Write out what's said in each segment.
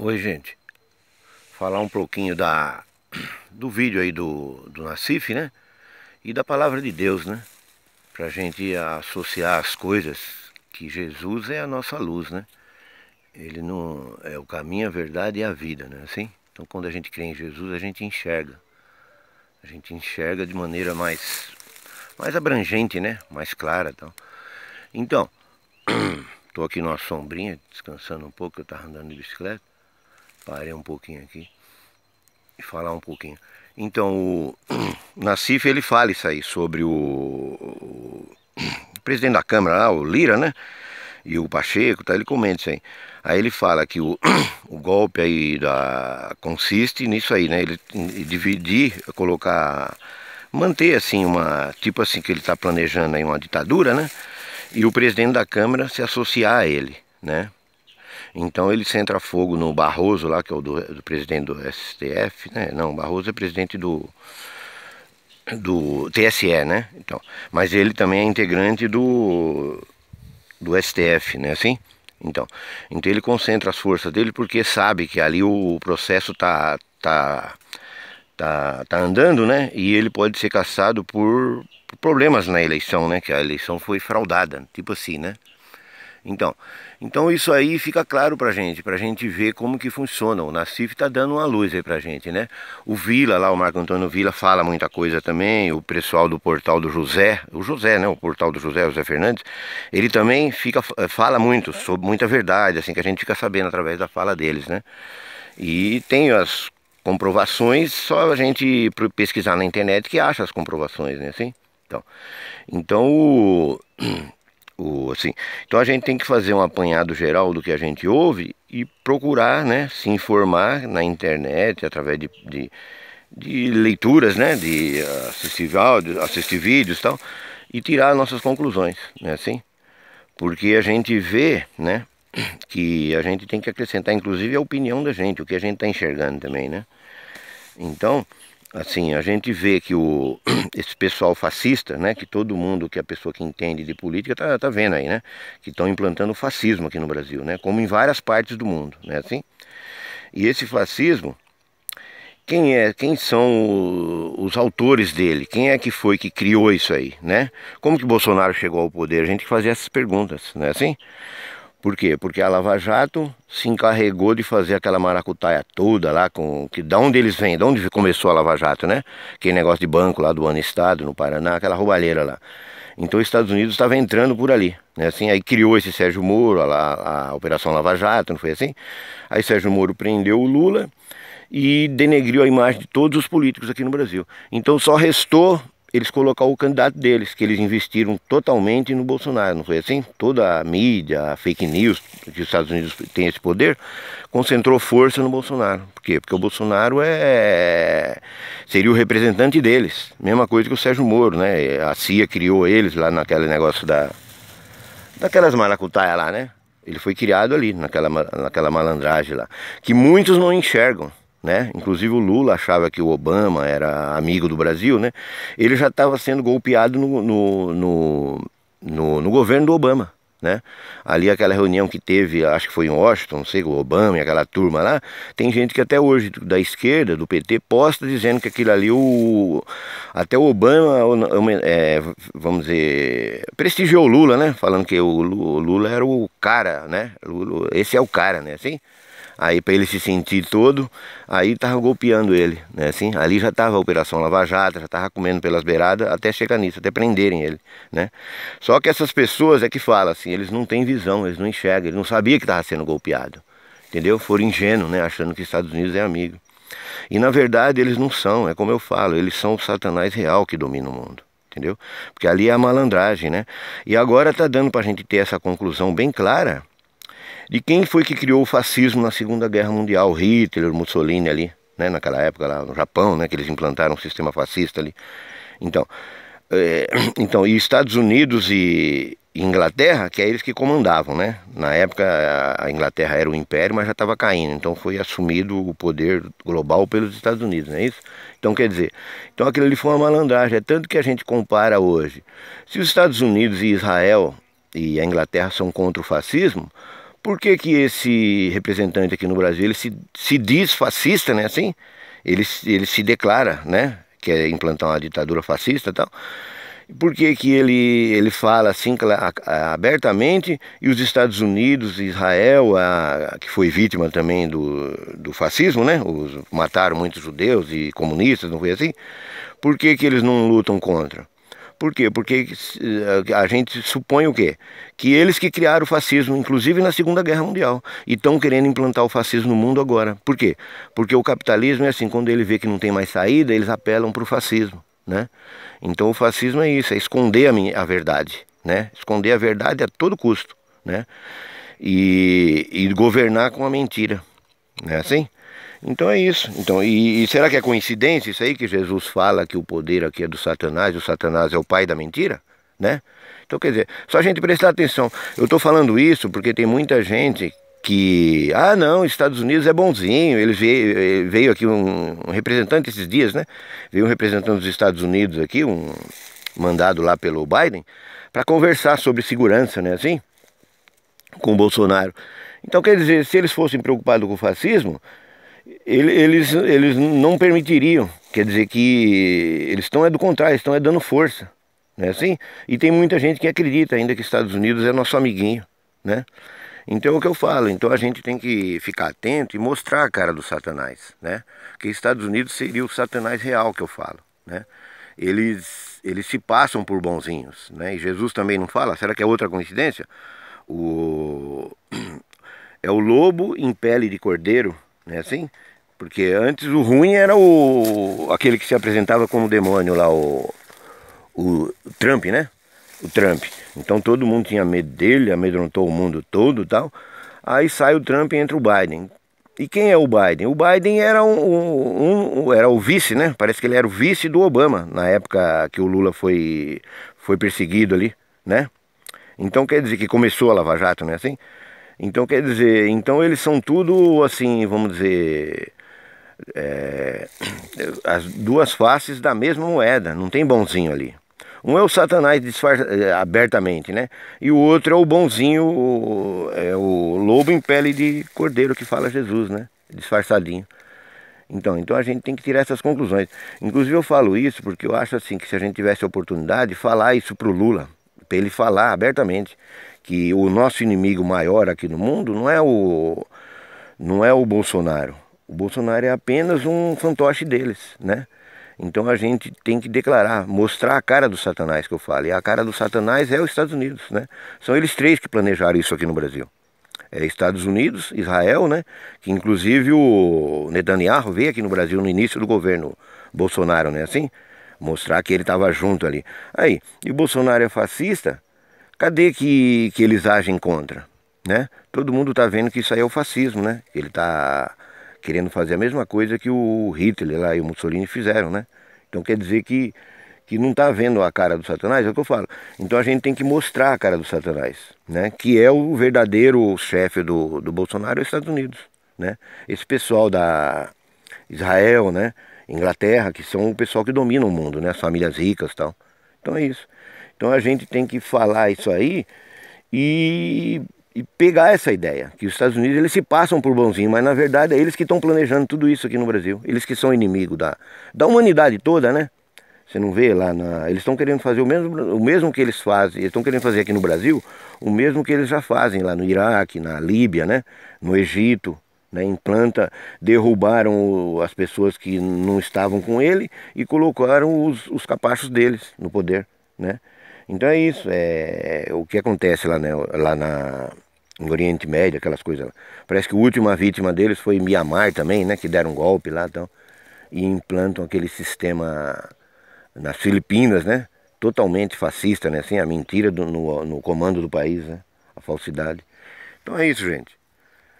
Oi, gente. Falar um pouquinho do vídeo aí do Nassif, né? E da palavra de Deus, né? Pra gente associar as coisas, que Jesus é a nossa luz, né? Ele não é o caminho, a verdade e a vida, né? Assim? Então, quando a gente crê em Jesus, a gente enxerga. A gente enxerga de maneira mais abrangente, né? Mais clara, então. Então, tô aqui numa sombrinha, descansando um pouco, eu tava andando de bicicleta. Parei um pouquinho aqui e falar um pouquinho. Então, o Nassif, ele fala isso aí sobre o presidente da Câmara lá, o Lira, né? E o Pacheco, tá? Ele comenta isso aí. Aí ele fala que o golpe aí consiste nisso aí, né? Ele dividir, colocar, manter assim tipo assim que ele está planejando aí uma ditadura, né? E o presidente da Câmara se associar a ele, né? Então ele centra fogo no Barroso lá, que é o do presidente do STF, né? Não, Barroso é presidente do TSE, né? Então, mas ele também é integrante do STF, né? Assim? Então ele concentra as forças dele porque sabe que ali o processo tá andando, né? E ele pode ser caçado por problemas na eleição, né? Que a eleição foi fraudada, tipo assim, né? Então, então isso aí fica claro pra gente ver como que funciona. O Nassif tá dando uma luz aí pra gente, né? O Vila lá, o Marco Antônio Vila fala muita coisa também, o pessoal do portal do José, o José, né? O portal do José, José Fernandes, ele também fala muito, sobre muita verdade, assim, que a gente fica sabendo através da fala deles, né? E tem as comprovações, só a gente pesquisar na internet que acha as comprovações, né? Assim? Então assim, então a gente tem que fazer um apanhado geral do que a gente ouve e procurar, né, se informar na internet, através de leituras, né, de assistir áudio, assistir vídeos e tal, e tirar nossas conclusões, né, assim? Porque a gente vê, né, que a gente tem que acrescentar, inclusive, a opinião da gente, o que a gente está enxergando também, né? Então, assim, a gente vê que esse pessoal fascista, né, que todo mundo, que a pessoa que entende de política tá vendo aí, né, que estão implantando o fascismo aqui no Brasil, né, como em várias partes do mundo, né, assim. E esse fascismo, quem são os autores dele? Quem é que foi que criou isso aí, né? Como que Bolsonaro chegou ao poder? A gente tem que fazer essas perguntas, né, assim. Por quê? Porque a Lava Jato se encarregou de fazer aquela maracutaia toda lá, da onde eles vêm, de onde começou a Lava Jato, né? Aquele negócio de banco lá do Estado, no Paraná, aquela roubalheira lá. Então os Estados Unidos estava entrando por ali, né? Assim, aí criou esse Sérgio Moro, a Operação Lava Jato, não foi assim? Aí Sérgio Moro prendeu o Lula e denegriu a imagem de todos os políticos aqui no Brasil. Então só restou eles colocar o candidato deles, que eles investiram totalmente no Bolsonaro, não foi assim? Toda a mídia, a fake news, que os Estados Unidos têm esse poder, concentrou força no Bolsonaro. Por quê? Porque o Bolsonaro seria o representante deles. Mesma coisa que o Sérgio Moro, né? A CIA criou eles lá naquele negócio daquelas maracutaias lá, né? Ele foi criado ali, naquela malandragem lá, que muitos não enxergam, né? Inclusive o Lula achava que o Obama era amigo do Brasil, né? Ele já estava sendo golpeado no governo do Obama, né? Ali aquela reunião que teve, acho que foi em Washington, não sei, o Obama e aquela turma lá, tem gente que até hoje da esquerda, do PT, posta dizendo que aquilo ali, até o Obama, vamos dizer, prestigiou o Lula, né? Falando que o Lula era o cara, né? Esse é o cara, né? Assim? Aí para ele se sentir todo, aí tava golpeando ele, né, assim, ali já tava a Operação Lava Jato, já tava comendo pelas beiradas até chegar nisso, até prenderem ele, né. Só que essas pessoas é que falam assim, eles não têm visão, eles não enxergam, eles não sabiam que tava sendo golpeado, entendeu? Foram ingênuos, né, achando que Estados Unidos é amigo. E na verdade eles não são, é como eu falo, eles são o Satanás real que domina o mundo. Entendeu? Porque ali é a malandragem, né? E agora tá dando pra gente ter essa conclusão bem clara de quem foi que criou o fascismo na Segunda Guerra Mundial, Hitler, Mussolini ali, né, naquela época lá no Japão, né, que eles implantaram um sistema fascista ali. Então, então e Estados Unidos e Inglaterra, que é eles que comandavam, né? Na época a Inglaterra era o império, mas já estava caindo, então foi assumido o poder global pelos Estados Unidos, não é isso? Então quer dizer, então aquilo ali foi uma malandragem, é tanto que a gente compara hoje. Se os Estados Unidos e Israel e a Inglaterra são contra o fascismo, Por que que esse representante aqui no Brasil, ele se diz fascista, né, assim? Ele se declara, né, que é implantar uma ditadura fascista e tal. Por que que ele fala assim abertamente, e os Estados Unidos, Israel, que foi vítima também do fascismo, né? Mataram muitos judeus e comunistas, não foi assim? Por que que eles não lutam contra? Por quê? Porque a gente supõe o quê? Que eles que criaram o fascismo, inclusive na Segunda Guerra Mundial, e estão querendo implantar o fascismo no mundo agora. Por quê? Porque o capitalismo é assim, quando ele vê que não tem mais saída, eles apelam para o fascismo, né? Então o fascismo é isso, é esconder a verdade, né? Esconder a verdade a todo custo, né? E governar com a mentira, não é assim? Então é isso. Então, e será que é coincidência isso aí que Jesus fala que o poder aqui é do Satanás, e o Satanás é o pai da mentira, né? Então quer dizer, só a gente prestar atenção. Eu estou falando isso porque tem muita gente que, ah não, Estados Unidos é bonzinho. Veio aqui um representante esses dias, né? Veio um representante dos Estados Unidos aqui, mandado lá pelo Biden, para conversar sobre segurança, né? Assim, com o Bolsonaro. Então quer dizer, se eles fossem preocupados com o fascismo, eles não permitiriam. Quer dizer que eles estão do contrário, estão dando força, né, assim? E tem muita gente que acredita ainda que Estados Unidos é nosso amiguinho, né? Então é o que eu falo, então a gente tem que ficar atento e mostrar a cara do Satanás, né? Que Estados Unidos seria o Satanás real que eu falo, né? Eles se passam por bonzinhos, né? E Jesus também não fala, será que é outra coincidência? O... É o lobo em pele de cordeiro, né, assim? Porque antes o ruim era aquele que se apresentava como demônio lá, o Trump, né? O Trump. Então todo mundo tinha medo dele, amedrontou o mundo todo e tal. Aí sai o Trump e entra o Biden. E quem é o Biden? O Biden era era o vice, né? Parece que ele era o vice do Obama, na época que o Lula foi perseguido ali, né? Então quer dizer que começou a Lava Jato, né, assim? Então quer dizer, então eles são tudo assim, vamos dizer, as duas faces da mesma moeda, não tem bonzinho ali. Um é o Satanás abertamente, né? E o outro é o bonzinho, é o lobo em pele de cordeiro que fala Jesus, né? Disfarçadinho. Então a gente tem que tirar essas conclusões. Inclusive eu falo isso porque eu acho assim que se a gente tivesse a oportunidade de falar isso pro Lula, para ele falar abertamente que o nosso inimigo maior aqui no mundo não é o Bolsonaro. O Bolsonaro é apenas um fantoche deles, né? Então a gente tem que declarar, mostrar a cara do Satanás que eu falo. E a cara do Satanás é os Estados Unidos, né? São eles três que planejaram isso aqui no Brasil. É Estados Unidos, Israel, né? Que inclusive o Netanyahu veio aqui no Brasil no início do governo Bolsonaro, né? Assim, mostrar que ele estava junto ali. Aí, e o Bolsonaro é fascista? Cadê que eles agem contra, né? Todo mundo está vendo que isso aí é o fascismo, né? Ele está querendo fazer a mesma coisa que o Hitler lá e o Mussolini fizeram, né? Então quer dizer que não está vendo a cara do Satanás, é o que eu falo. Então a gente tem que mostrar a cara do Satanás, né? Que é o verdadeiro chefe do Bolsonaro, é os Estados Unidos, né? Esse pessoal da Israel, né? Inglaterra, que são o pessoal que domina o mundo, né? As famílias ricas e tal. Então é isso. Então a gente tem que falar isso aí e pegar essa ideia, que os Estados Unidos eles se passam por bonzinho, mas na verdade é eles que estão planejando tudo isso aqui no Brasil. Eles que são inimigos da humanidade toda, né? Você não vê lá eles estão querendo fazer o mesmo que eles fazem, eles estão querendo fazer aqui no Brasil, o mesmo que eles já fazem lá no Iraque, na Líbia, né? No Egito, né? Derrubaram as pessoas que não estavam com ele e colocaram os capachos deles no poder, né? Então é isso, é o que acontece lá, né, no Oriente Médio, aquelas coisas lá. Parece que a última vítima deles foi em Mianmar também, né, que deram um golpe lá então, e implantam aquele sistema nas Filipinas, né, totalmente fascista, né, assim, a mentira no comando do país, né, a falsidade. Então é isso, gente.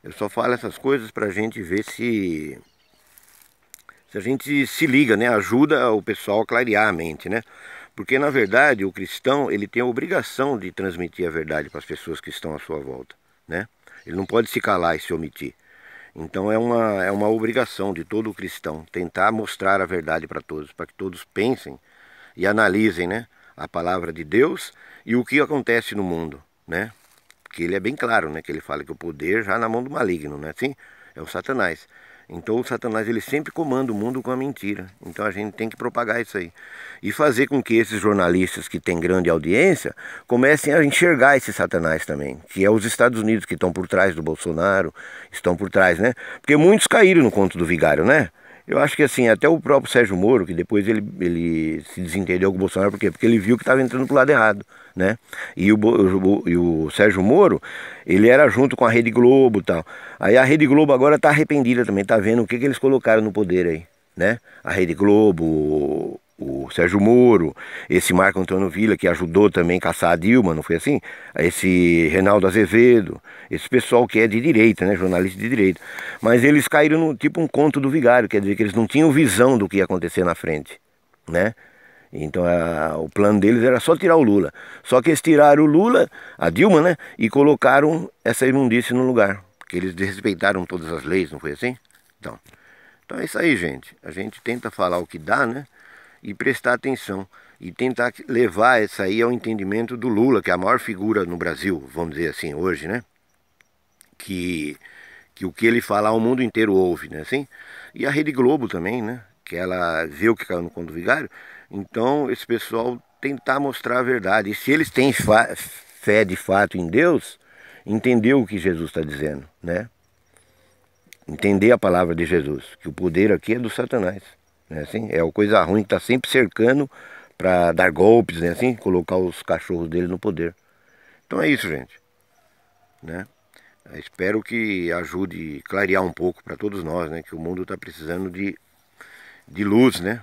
Eu só falo essas coisas pra gente ver se a gente se liga, né, ajuda o pessoal a clarear a mente, né. Porque na verdade o cristão ele tem a obrigação de transmitir a verdade para as pessoas que estão à sua volta, né? Ele não pode se calar e se omitir. Então é uma obrigação de todo cristão tentar mostrar a verdade para que todos pensem e analisem, né, a palavra de Deus e o que acontece no mundo, né? porque ele é bem claro, né? Que ele fala que o poder já na mão do maligno, não é assim? É o Satanás. Então o Satanás ele sempre comanda o mundo com a mentira. Então a gente tem que propagar isso aí. E fazer com que esses jornalistas que têm grande audiência comecem a enxergar esse Satanás também. Que é os Estados Unidos que estão por trás do Bolsonaro, estão por trás, né? Porque muitos caíram no conto do vigário, né? Eu acho que assim, até o próprio Sérgio Moro, que depois ele se desentendeu com o Bolsonaro, por quê? Porque ele viu que estava entrando pro lado errado, né? E o Sérgio Moro, ele era junto com a Rede Globo e tal. Aí a Rede Globo agora está arrependida também, tá vendo o que eles colocaram no poder aí, né? A Rede Globo, o Sérgio Moro, esse Marco Antônio Villa, que ajudou também a caçar a Dilma, não foi assim? Esse Reinaldo Azevedo, esse pessoal que é de direita, né? Jornalista de direita. Mas eles caíram no tipo um conto do vigário, quer dizer que eles não tinham visão do que ia acontecer na frente, né? Então o plano deles era só tirar o Lula. Só que eles tiraram o Lula, a Dilma, né? E colocaram essa imundície no lugar. Porque eles desrespeitaram todas as leis, não foi assim? Então é isso aí, gente. A gente tenta falar o que dá, né? E prestar atenção. E tentar levar isso aí ao entendimento do Lula, que é a maior figura no Brasil, vamos dizer assim, hoje, né? Que o que ele falar o mundo inteiro ouve, né? Assim? E a Rede Globo também, né? Que ela vê o que caiu no conto do vigário. Então, esse pessoal tentar mostrar a verdade. E se eles têm fé de fato em Deus, entender o que Jesus está dizendo, né? Entender a palavra de Jesus, que o poder aqui é do Satanás, né? Assim, é a coisa ruim que está sempre cercando para dar golpes, né? Assim, colocar os cachorros dele no poder. Então é isso, gente, né? Eu espero que ajude a clarear um pouco para todos nós, né? Que o mundo está precisando de luz, né?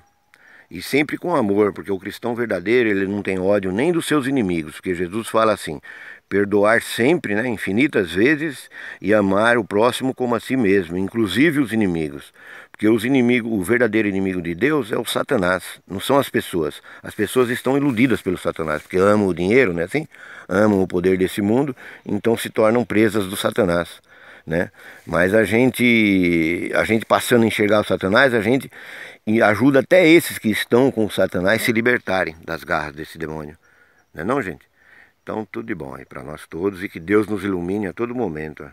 E sempre com amor, porque o cristão verdadeiro, ele não tem ódio nem dos seus inimigos, porque Jesus fala assim, perdoar sempre, né, infinitas vezes, e amar o próximo como a si mesmo, inclusive os inimigos. Porque os inimigos, o verdadeiro inimigo de Deus é o Satanás, não são as pessoas. As pessoas estão iludidas pelo Satanás, porque amam o dinheiro, né, assim? Amam o poder desse mundo, então se tornam presas do Satanás, né? Mas a gente passando a enxergar o Satanás, a gente ajuda até esses que estão com o Satanás se libertarem das garras desse demônio, não é não, gente? Então tudo de bom aí para nós todos e que Deus nos ilumine a todo momento.